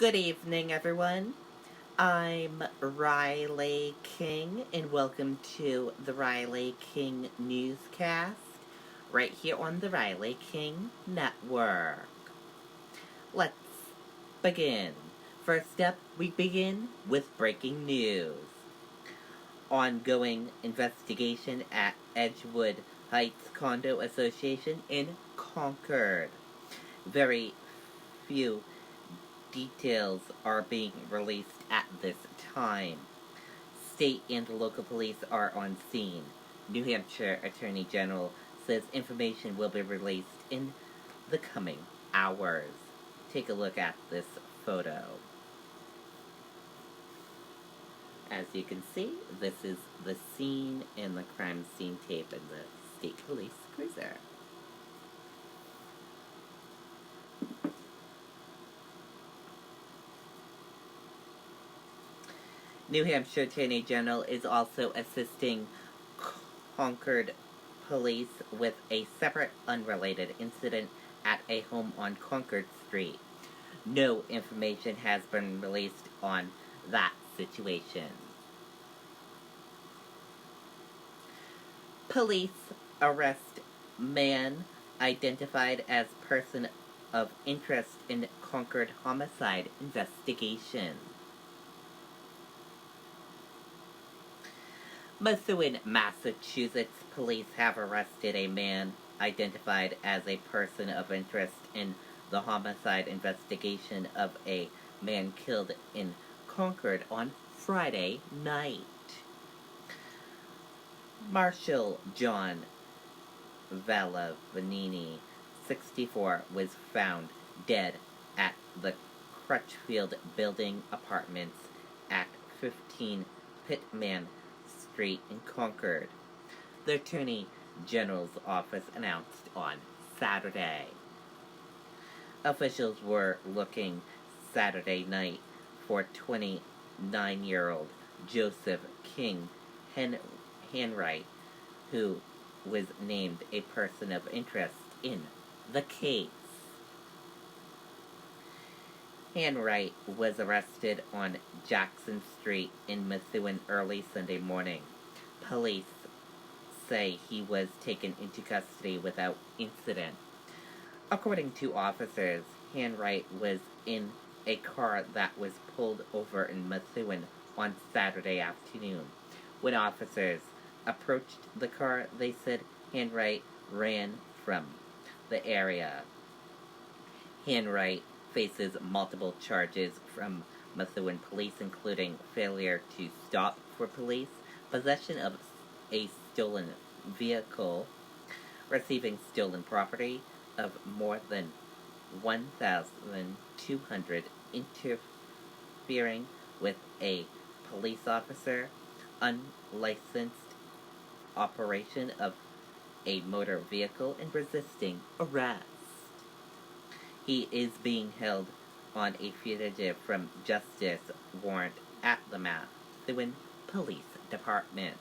Good evening, everyone. I'm Riley King, and welcome to the Riley King Newscast, right here on the Riley King Network. Let's begin. First up, we begin with breaking news. Ongoing investigation at Edgewood Heights Condo Association in Concord. Very few details are being released at this time. State and local police are on scene. New Hampshire Attorney General says information will be released in the coming hours. Take a look at this photo. As you can see, this is the scene in the crime scene tape in the state police cruiser. New Hampshire Attorney General is also assisting Concord police with a separate, unrelated incident at a home on Concord Street. No information has been released on that situation. Police arrest man identified as person of interest in Concord homicide investigation. Methuen, Massachusetts police have arrested a man identified as a person of interest in the homicide investigation of a man killed in Concord on Friday night. Marshal John Valavanini, 64, was found dead at the Crutchfield Building Apartments at 15 Pittman Street in Concord, the Attorney General's office announced on Saturday. Officials were looking Saturday night for 29-year-old Joseph King Hanwright, who was named a person of interest in the case. Hanwright was arrested on Jackson Street in Methuen early Sunday morning. Police say he was taken into custody without incident. According to officers, Hanwright was in a car that was pulled over in Methuen on Saturday afternoon. When officers approached the car, they said Hanwright ran from the area. Hanwright faces multiple charges from Methuen police, including failure to stop for police, possession of a stolen vehicle, receiving stolen property of more than $1,200, interfering with a police officer, unlicensed operation of a motor vehicle, and resisting arrest. He is being held on a fugitive from justice warrant at the Methuen Police Department.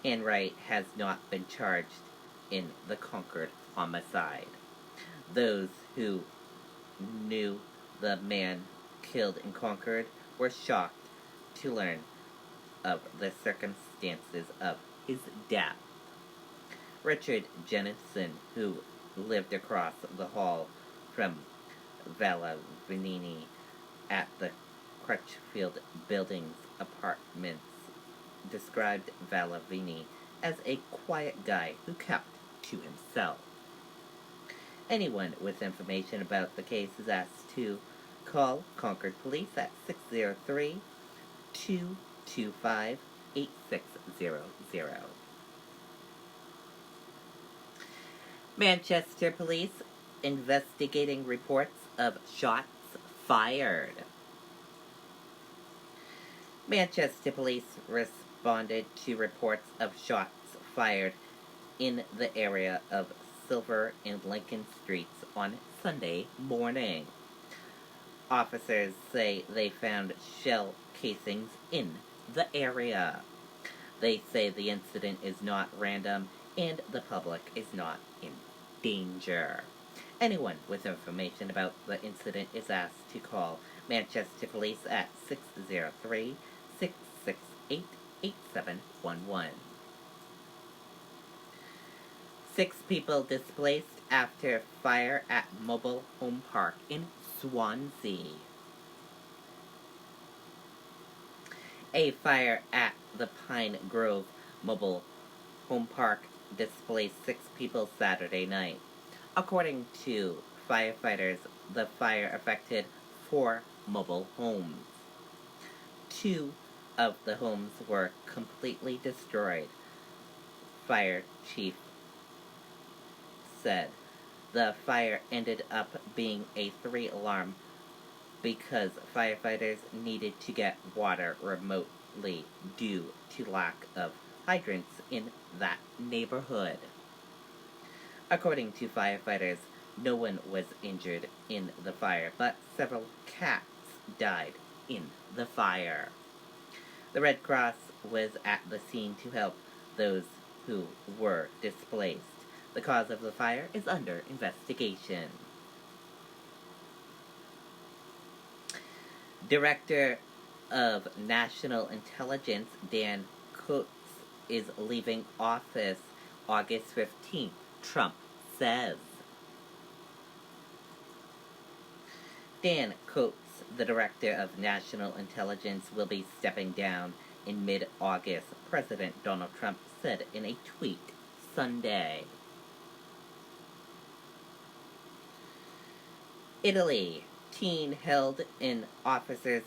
Hanwright has not been charged in the Concord homicide. Those who knew the man killed in Concord were shocked to learn of the circumstances of his death. Richard Jennison, who lived across the hall from Valavanini at the Crutchfield Building's apartments, described Valavanini as a quiet guy who kept to himself. Anyone with information about the case is asked to call Concord Police at 603-225-8600. Manchester Police investigating reports of shots fired. Manchester Police responded to reports of shots fired in the area of Silver and Lincoln Streets on Sunday morning. Officers say they found shell casings in the area. They say the incident is not random and the public is not in danger. Anyone with information about the incident is asked to call Manchester Police at 603-668-8711. 6 people displaced after fire at mobile home park in Swansea. A fire at the Pine Grove mobile home park displaced 6 people Saturday night. According to firefighters, the fire affected 4 mobile homes. 2 of the homes were completely destroyed, fire chief said. The fire ended up being a 3-alarm because firefighters needed to get water remotely due to lack of hydrants in that neighborhood. According to firefighters, no one was injured in the fire, but several cats died in the fire. The Red Cross was at the scene to help those who were displaced. The cause of the fire is under investigation. Director of National Intelligence Dan Coats is leaving office August 15th, Trump says. Dan Coats, the Director of National Intelligence, will be stepping down in mid-August, President Donald Trump said in a tweet Sunday. Italy. Teen held in officer's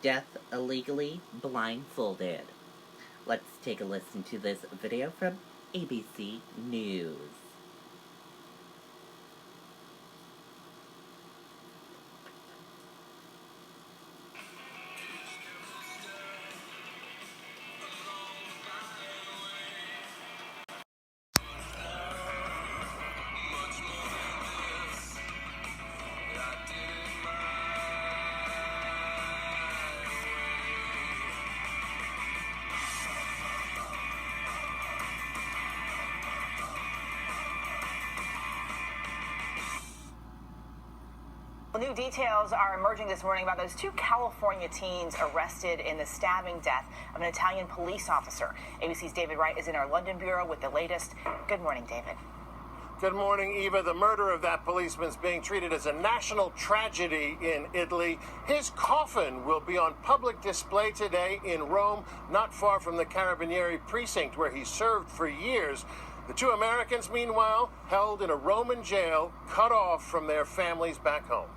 death illegally blindfolded. Let's take a listen to this video from ABC News. New details are emerging this morning about those 2 California teens arrested in the stabbing death of an Italian police officer. ABC's David Wright is in our London bureau with the latest. Good morning, David. Good morning, Eva. The murder of that policeman is being treated as a national tragedy in Italy. His coffin will be on public display today in Rome, not far from the Carabinieri precinct where he served for years. The 2 Americans, meanwhile, held in a Roman jail, cut off from their families back home.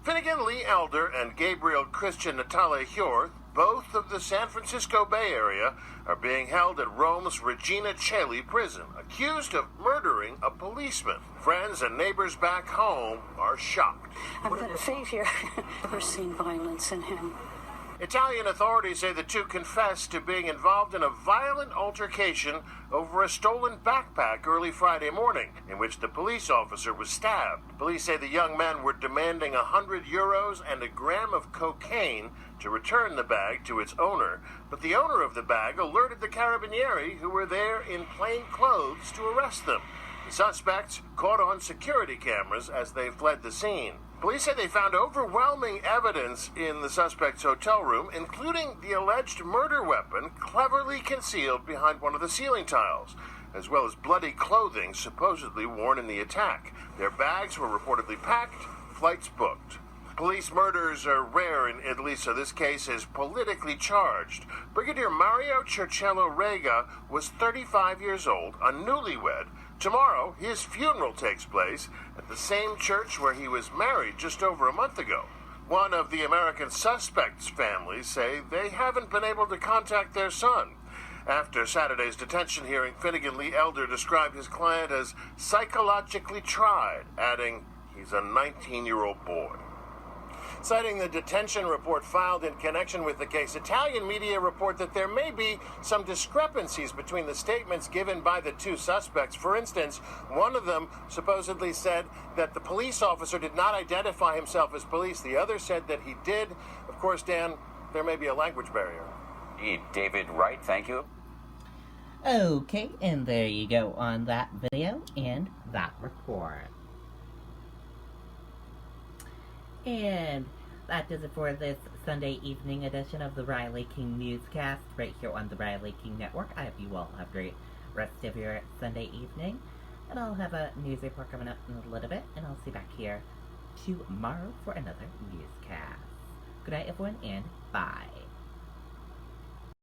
Finnegan Lee Elder and Gabriel Christian Natale Hjorth, both of the San Francisco Bay Area, are being held at Rome's Regina Coeli prison, accused of murdering a policeman. Friends and neighbors back home are shocked. I've got a savior. Never seen violence in him. Italian authorities say the 2 confessed to being involved in a violent altercation over a stolen backpack early Friday morning, in which the police officer was stabbed. Police say the young men were demanding €100 and a gram of cocaine to return the bag to its owner, but the owner of the bag alerted the Carabinieri, who were there in plain clothes, to arrest them. The suspects caught on security cameras as they fled the scene. Police say they found overwhelming evidence in the suspect's hotel room, including the alleged murder weapon cleverly concealed behind one of the ceiling tiles, as well as bloody clothing supposedly worn in the attack. Their bags were reportedly packed, flights booked. Police murders are rare in Italy, so this case is politically charged. Brigadier Mario Cercello Rega was 35 years old, a newlywed. Tomorrow, his funeral takes place at the same church where he was married just over a month ago. One of the American suspects' families say they haven't been able to contact their son. After Saturday's detention hearing, Finnegan Lee Elder described his client as psychologically tried, adding, "He's a 19-year-old boy." Citing the detention report filed in connection with the case, Italian media report that there may be some discrepancies between the statements given by the 2 suspects. For instance, one of them supposedly said that the police officer did not identify himself as police. The other said that he did. Of course, Dan, there may be a language barrier. Indeed. David Wright, thank you. Okay, and there you go on that video and that report. And that does it for this Sunday evening edition of the Riley King Newscast right here on the Riley King Network. I hope you all have a great rest of your Sunday evening. And I'll have a news report coming up in a little bit, and I'll see you back here tomorrow for another newscast. Good night, everyone, and bye.